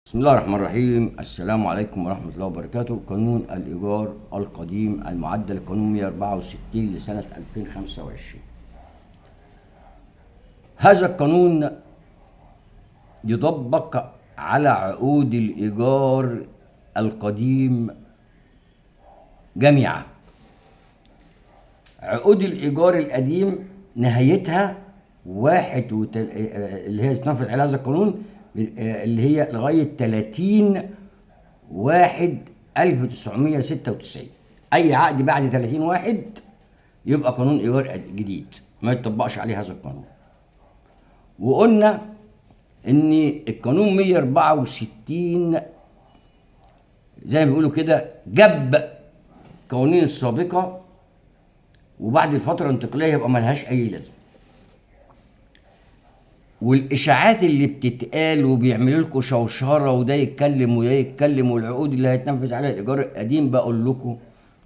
بسم الله الرحمن الرحيم. السلام عليكم ورحمة الله وبركاته. قانون الإيجار القديم المعدل القانون 164 لسنة 2025. هذا القانون يطبق على عقود الإيجار القديم جميعا. عقود الإيجار القديم نهايتها اللي هي تنفذ على هذا القانون اللي هي لغاية 30/1/1996. أي عقد بعد 30/1 يبقى قانون إيجار جديد ما يتطبقش عليه هذا القانون. وقلنا إن القانون 164 زي ما بيقولوا كده جاب قوانين السابقة، وبعد الفترة الانتقالية يبقى ملهاش أي لازمة. والاشاعات اللي بتتقال وبيعملوا لكم شوشره وده يتكلم وده يتكلم، والعقود اللي هيتنفذ عليها الايجار القديم، بقول لكم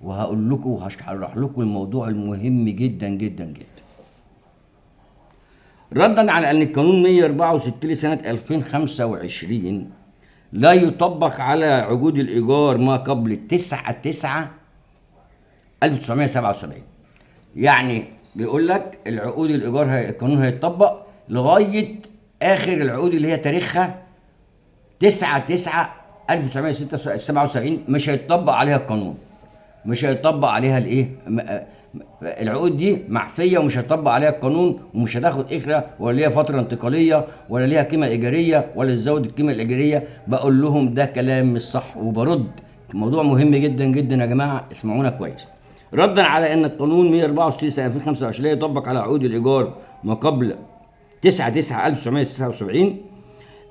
وهقول لكم وهشرح لكم الموضوع المهم جدا جدا جدا. ردا على ان القانون 164 لسنه 2025 لا يطبق على عقود الايجار ما قبل 9/9/1977. يعني بيقول لك العقود الايجار القانون هيتطبق لغايه اخر العقود اللي هي تاريخها 9/9/1977. مش هيتطبق عليها القانون، مش هيتطبق عليها العقود دي معفيه، ومش هيطبق عليها القانون، ومش هتاخد اخره ولا ليها فتره انتقاليه ولا ليها قيمه ايجاريه ولا تزود القيمه الايجاريه. بقول لهم ده كلام مش صح وبرد. موضوع مهم جدا جدا يا جماعه، اسمعونا كويس. ردا على ان القانون 164 سنه 2025 لا يطبق على عقود الايجار ما قبل 9/9/1979،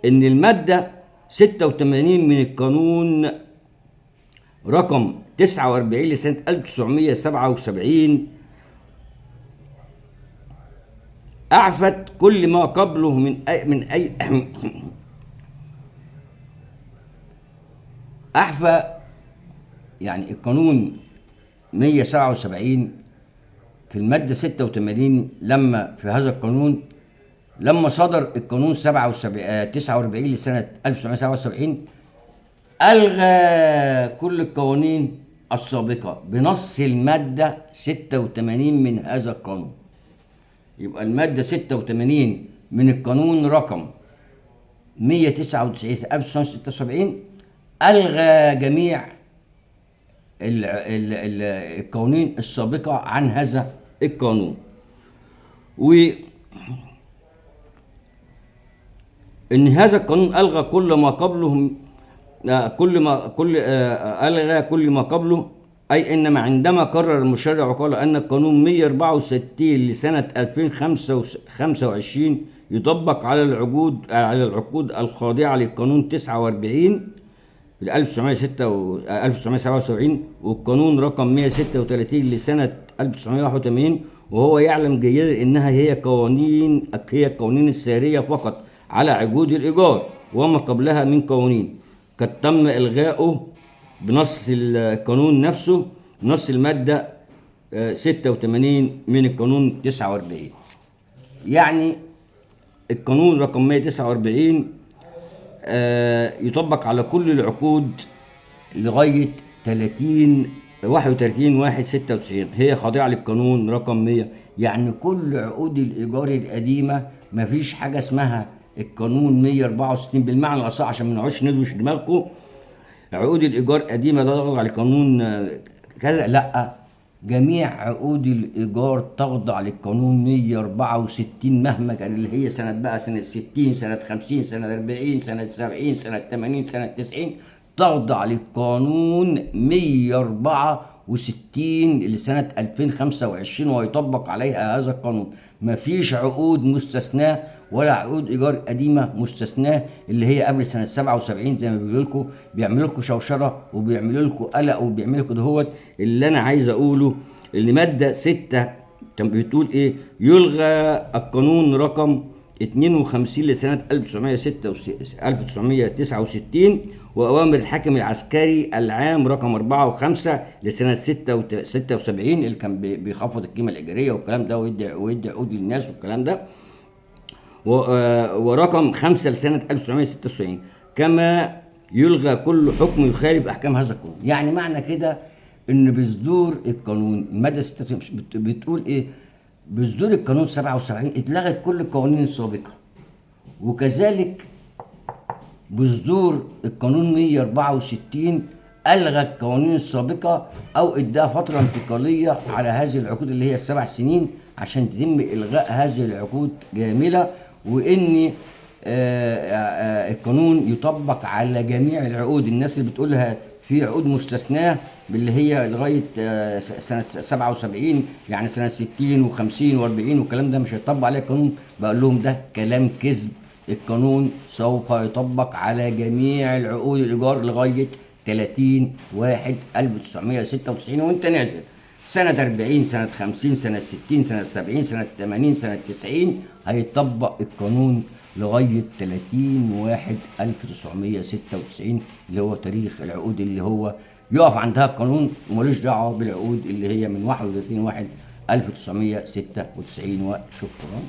ان الماده 86 من القانون رقم 49 لسنه 1977 اعفت كل ما قبله من اي اعفى. يعني القانون 177 في الماده 86 لما في هذا القانون، لما صدر القانون 49 لسنة 1977 ألغى كل القوانين السابقة بنص المادة 86 من هذا القانون. يبقى المادة 86 من القانون رقم 199 1976 ألغى جميع القوانين السابقة عن هذا القانون. ان هذا القانون الغى كل ما قبله، الغى كل ما قبله، اي انما عندما قرر المشرع وقال ان القانون 164 لسنه 2025 يطبق على العقود الخاضعه للقانون 49 ل 1977 والقانون رقم 136 لسنه 1981، وهو يعلم جيدا انها هي القوانين الساريه فقط على عقود الإيجار وما قبلها من قوانين قد تم إلغاؤه بنص القانون نفسه، نص المادة 86 من القانون 49. يعني القانون رقم 149 يطبق على كل العقود لغاية 31/1/96 هي خاضعة للقانون رقم 100. يعني كل عقود الإيجار القديمة مفيش حاجة اسمها القانون 164 بالمعنى الاصح، عشان ما نقعدش ندوش دماغكم عقود الايجار قديمه ده تخضع لقانون كذا. لا، جميع عقود الايجار تخضع للقانون 164 مهما كان، اللي هي سنه بقى سنه 60 سنه 50 سنه 40 سنه 70 سنه 80 سنه 90 تخضع للقانون 164 لسنه 2025 ويطبق عليها هذا القانون. مفيش عقود مستثناه ولا عقود ايجار قديمه مستثناه اللي هي قبل سنه 77 زي ما بيقولوا لكم. بيعملوا لكم شوشره وبيعملوا لكم قلق وبيعملوا لكم دهوت. اللي انا عايز اقوله اللي ماده 6 كان بتقول ايه؟ يلغى القانون رقم 52 لسنه 1969 واوامر الحاكم العسكري العام رقم 4 و5 لسنه 76 اللي كان بيخفض القيمه الايجاريه والكلام ده ويدي عقود للناس والكلام ده، ورقم 5 لسنة 1996. كما يلغى كل حكم يخالف احكام هذا القانون. يعني معنى كده ان بصدور القانون الماده 6 بتقول ايه؟ بصدور القانون 77 اتلغت كل القوانين السابقه، وكذلك بصدور القانون 164 ألغى القوانين السابقة أو إداها فترة انتقالية على هذه العقود اللي هي السبع سنين عشان يتم إلغاء هذه العقود كاملة، وإن القانون يطبق على جميع العقود. الناس اللي بتقولها في عقود مستثناة اللي هي لغاية سنة 77 يعني سنة 60 و50 و40 والكلام ده مش هيطبق عليه القانون، بقول لهم ده كلام كذب. القانون سوف يطبق على جميع العقود الإيجار لغاية 30/1/1996 وانت نازل سنة 40 سنة 50 سنة 60 سنة 70 سنة 80 سنة 90 هيطبق القانون لغاية 30/1/1996 اللي هو تاريخ العقود اللي هو يقف عندها القانون، وملوش دعوة بالعقود اللي هي من 31/1/1996. وشكرا.